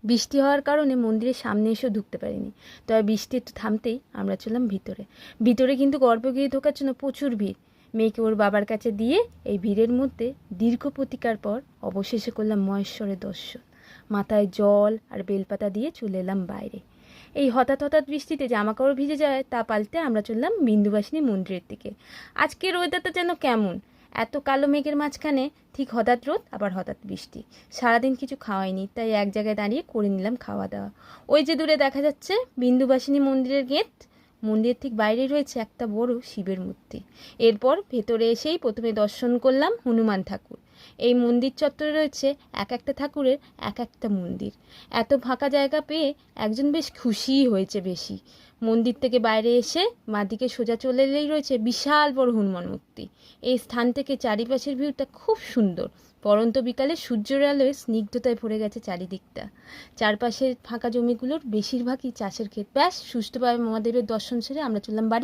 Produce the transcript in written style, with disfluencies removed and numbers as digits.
বৃষ্টি হওয়ার কারণে মন্দিরের সামনে এসেও ঢুকতে পারিনি। তবে বৃষ্টি একটু থামতেই আমরা চললাম ভিতরে। ভিতরে কিন্তু গর্ভগৃহে ঢোকার জন্য প্রচুর ভিড়। মেয়েকে ওর বাবার কাছে দিয়ে এই ভিড়ের মধ্যে দীর্ঘ প্রতীক্ষার পর অবশেষে করলাম মহেশ্বরের দর্শন। মাথায় জল আর বেলপাতা দিয়ে চলে এলাম বাইরে। এই হঠাৎ হঠাৎ বৃষ্টিতে জামাকাপড় ভিজে যায় তা পাল্টে আমরা চললাম বিন্দুবাসিনী মন্দিরের দিকে। আজকের ওয়েদারটা যেন কেমন, এত কালো মেঘের মাঝখানে ঠিক হঠাৎ রোদ আবার হঠাৎ বৃষ্টি। সারাদিন কিছু খাওয়াইনি, তাই এক জায়গায় দাঁড়িয়ে করে নিলাম খাওয়া দাওয়া। ওই যে দূরে দেখা যাচ্ছে বিন্দুবাসিনী মন্দিরের গেট। মন্দিরের ঠিক বাইরে রয়েছে একটা বড় শিবের মূর্তি। এরপর ভেতরে এসেই প্রথমে দর্শন করলাম হনুমান ঠাকুর। এই মন্দির চত্বরে রয়েছে এক একটা ঠাকুরের এক একটা মন্দির। এত ফাঁকা জায়গা পেয়ে একজন বেশ খুশিই হয়েছে বেশি। মন্দির থেকে বাইরে এসে বাঁদিকে সোজা চলে এলেই রয়েছে বিশাল বড় হনুমান মূর্তি। এই স্থান থেকে চারিপাশের ভিউটা খুব সুন্দর। পরন্ত বিকালে সূর্যের আলোয় স্নিগ্ধতায় ভরে গেছে চারিদিকটা। চারপাশের ফাঁকা জমিগুলোর বেশিরভাগই চাষের ক্ষেত। ব্যাস সুষ্ঠুভাবে মহাদেবের দর্শন সেরে আমরা চললাম বাড়ি।